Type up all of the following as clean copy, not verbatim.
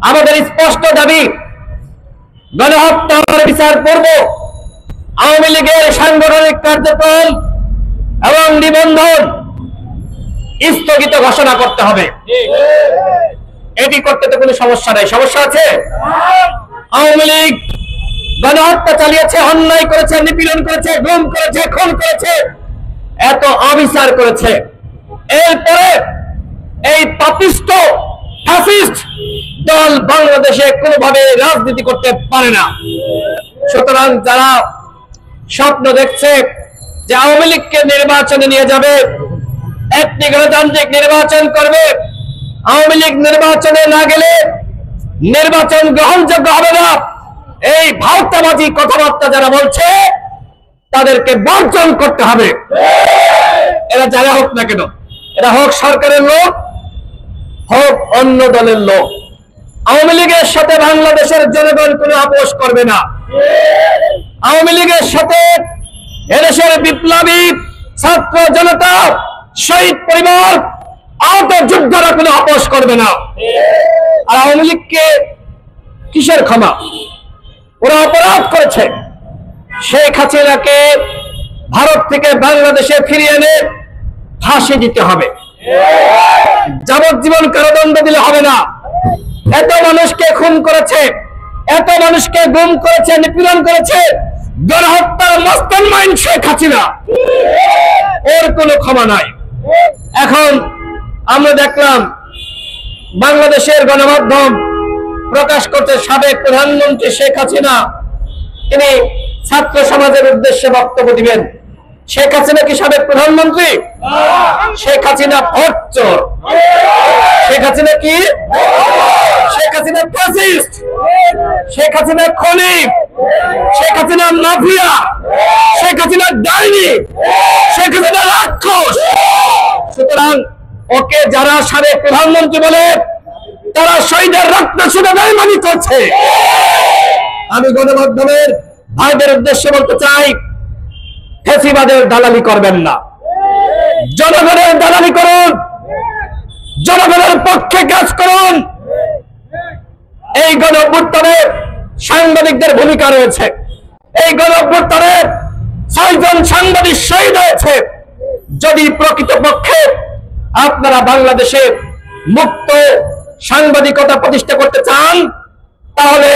আমাদের স্পষ্ট দাবি, গণহত্যার বিচার পূর্ব আওয়ামী লীগের সাংগঠনিক কার্যক্রম এবং নিবন্ধন স্থগিত ঘোষণা করতে হবে। এটি করতে তো কোনো সমস্যা নেই। সমস্যা আছে? আওয়ামী লীগ গণহত্যা চালিয়েছে, অন্যায় করেছে, নিপীড়ন করেছে, গুম করেছে, খুন করেছে, এত অবিচার করেছে। এরপরে এই পাপিষ্ট ফ্যাসিস্ট দল বাংলাদেশে কোনোভাবে রাজনীতি করতে পারে না। সুতরাং যারা স্বপ্ন দেখছে যে আওয়ামী লীগকে নির্বাচনে নিয়ে যাবে, একটি গণতান্ত্রিক নির্বাচন করবে, আওয়ামী লীগ নির্বাচনে না গেলে নির্বাচন গ্রহণযোগ্য হবে না, এই ভাওতাবাজি কথাবার্তা যারা বলছে তাদেরকে বর্জন করতে হবে। এরা যারা হোক না কেন, এরা হোক সরকারের লোক, হোক অন্য দলের লোক, আওয়ামী লীগের সাথে বাংলাদেশের জনগণ কোনো আপোষ করবে না। আওয়ামী লীগের সাথে এদেশের বিপ্লবী ছাত্র জনতা, শহীদ পরিবার, আহত যোদ্ধারা কোনো আপোষ করবে না। আর আওয়ামী লীগকে কিসের ক্ষমা? ওরা অপরাধ করেছে। শেখ হাসিনাকে ভারত থেকে বাংলাদেশে ফিরিয়ে এনে ফাঁসি দিতে হবে, যাবজ্জীবন কারাদণ্ড দিলে হবে না। এত মানুষকে খুন করেছে, এত মানুষকে গুম করেছে, নিপীড়ন করেছে, গণহত্যার মাস্টারমাইন্ড শেখ হাসিনা, ওর কোনো ক্ষমা নাই। এখন আমরা দেখলাম বাংলাদেশের গণমাধ্যম প্রকাশ করছে সাবেক প্রধানমন্ত্রী শেখ হাসিনা তিনি ছাত্র সমাজের উদ্দেশ্যে বক্তব্য দিবেন। শেখ হাসিনা কি সাবেক প্রধানমন্ত্রী? শেখ হাসিনা ভোটচোর। শেখ হাসিনা কি? শেখ হাসিনা ফ্যাসিস্ট, শেখ হাসিনা খনি, শেখ হাসিনা মাফিয়া, শেখ হাসিনা ডাইনি, শেখ হাসিনা রাক্ষস। সুতরাং ওকে যারা সাবেক প্রধানমন্ত্রী বলে তারা শহীদের রক্ত শুধু বেঈমানি করছে। আমি গণমাধ্যমের ভাইদের উদ্দেশ্যে বলতে চাই, ফ্যাসিবাদের দালালি করবেন না, জনগণের দালালি করুন, জনগণের পক্ষে কাজ করুন। এই গণঅভ্যুত্থানে সাংবাদিকদের ভূমিকা রয়েছে। এই গণঅভ্যুত্থানে 6 জন সাংবাদিক শহীদ হয়েছে। যদি প্রকৃতপক্ষে আপনারা বাংলাদেশে মুক্ত সাংবাদিকতা প্রতিষ্ঠা করতে চান, তাহলে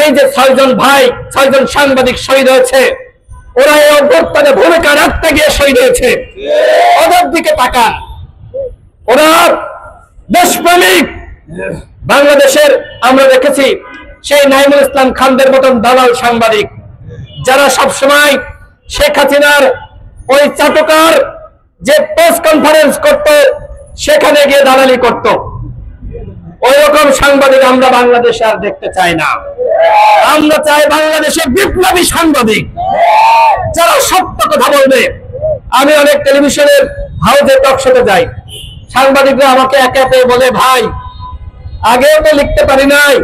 এই যে 6 জন ভাই, 6 জন সাংবাদিক শহীদ হয়েছে, ওরা এই অভ্যুত্থানে ভূমিকা রাখতে গিয়ে শহীদ হয়েছে। ওদের দিকে তাকান, ওরা দেশপ্রেমিক। বাংলাদেশের আমরা দেখেছি সেই নাইমুল ইসলাম খানদের মতন দালাল সাংবাদিক, যারা সবসময় শেখ হাসিনার ওই চাটকার যে প্রেস কনফারেন্স করত সেখানে গিয়ে দালালি করত, ওই রকম সাংবাদিক আমরা বাংলাদেশে আর দেখতে চাই না। আমরা চাই বাংলাদেশে বিপ্লবী সাংবাদিক, যারা সত্য কথা বলবে। আমি অনেক টেলিভিশনের হাউসে টক শোতে যাই, সাংবাদিকরা আমাকে একে একে বলে, ভাই আগেও তো লিখতে পারি নাই,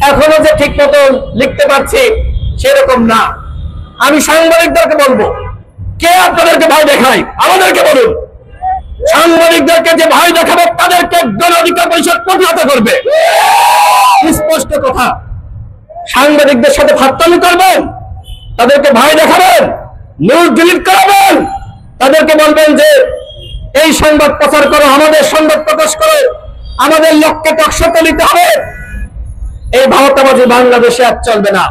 এখনো যে ঠিক মতো লিখতে পারছি সেরকম না। আমি সাংবাদিকদেরকে বলবো, কে আপনাদেরকে ভয় দেখায়? আমাদেরকে বলুন। সাংবাদিকদেরকে যে ভয় দেখাবে তাদেরকে গণ অধিকার পরিষদ প্রতিহত করবে। স্পষ্ট কথা। সাংবাদিকদের সাথে ফাত্তামি করবেন, তাদেরকে ভয় দেখাবেন, নিউজ ডিলিট করাবেন, তাদেরকে বলবেন যে এই সংবাদ প্রচার করো, আমাদের সংবাদ প্রকাশ করো, আমাদের লক্ষ্যে টকশোতে নিতে হবে। এই ভাওতাবাজি বাংলাদেশে আর চলবে না।